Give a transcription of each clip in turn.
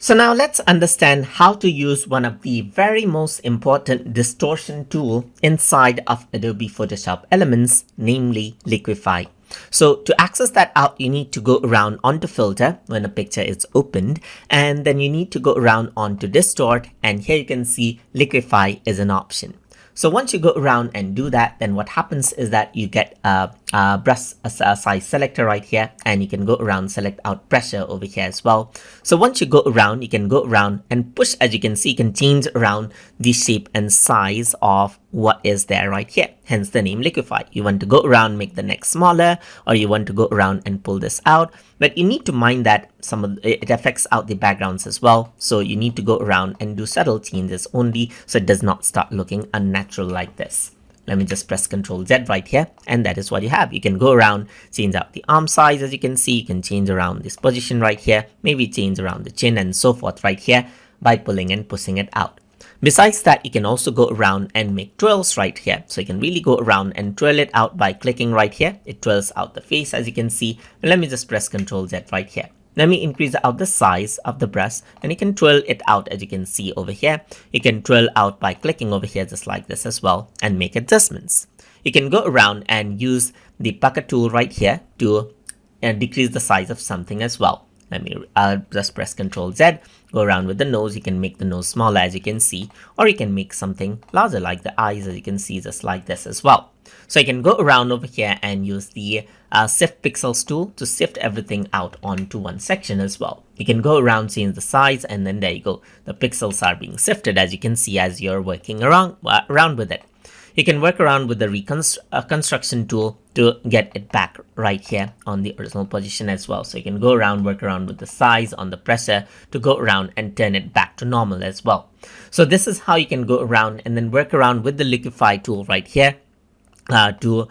So now let's understand how to use one of the very most important distortion tool inside of Adobe Photoshop Elements, namely Liquify. So to access that out, you need to go around onto filter when a picture is opened, and then you need to go around onto distort, and here you can see Liquify is an option. So once you go around and do that, then what happens is that you get a brush size selector right here, and you can go around, select out pressure over here as well. So once you go around, you can go around and push, as you can see, you can change around the shape and size of what is there right here, hence the name Liquify. You want to go around, make the neck smaller, or you want to go around and pull this out, but you need to mind that it affects out the backgrounds as well, so you need to go around and do subtle changes only, so it does not start looking unnatural like this. Let me just press Ctrl Z right here, and that is what you have. You can go around, change out the arm size, as you can see. You can change around this position right here, maybe change around the chin and so forth right here by pulling and pushing it out. Besides that, you can also go around and make twirls right here. So you can really go around and twirl it out by clicking right here. It twirls out the face, as you can see. And let me just press Ctrl Z right here. Let me increase out the size of the brush, and you can twirl it out, as you can see over here. You can twirl out by clicking over here just like this as well and make adjustments. You can go around and use the pucker tool right here to decrease the size of something as well. Let me just press Ctrl Z, go around with the nose. You can make the nose smaller, as you can see, or you can make something larger like the eyes, as you can see, just like this as well. So you can go around over here and use the Sift Pixels tool to sift everything out onto one section as well. You can go around, change the size, and then there you go. The pixels are being sifted, as you can see, as you're working around with it. You can work around with the reconstruction tool to get it back right here on the original position as well. So you can go around, work around with the size on the pressure to go around and turn it back to normal as well. So this is how you can go around and then work around with the Liquify tool right here to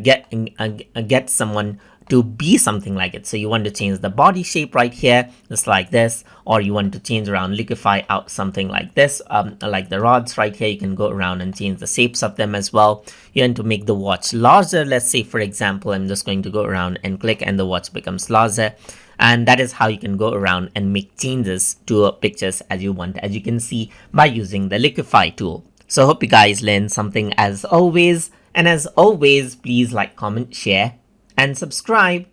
get someone to be something like it. So you want to change the body shape right here, just like this, or you want to change around, liquify out something like this, like the rods right here. You can go around and change the shapes of them as well. You want to make the watch larger. Let's say, for example, I'm just going to go around and click and the watch becomes larger. And that is how you can go around and make changes to pictures as you want, as you can see, by using the Liquify tool. So I hope you guys learned something as always. And as always, please like, comment, share, and subscribe.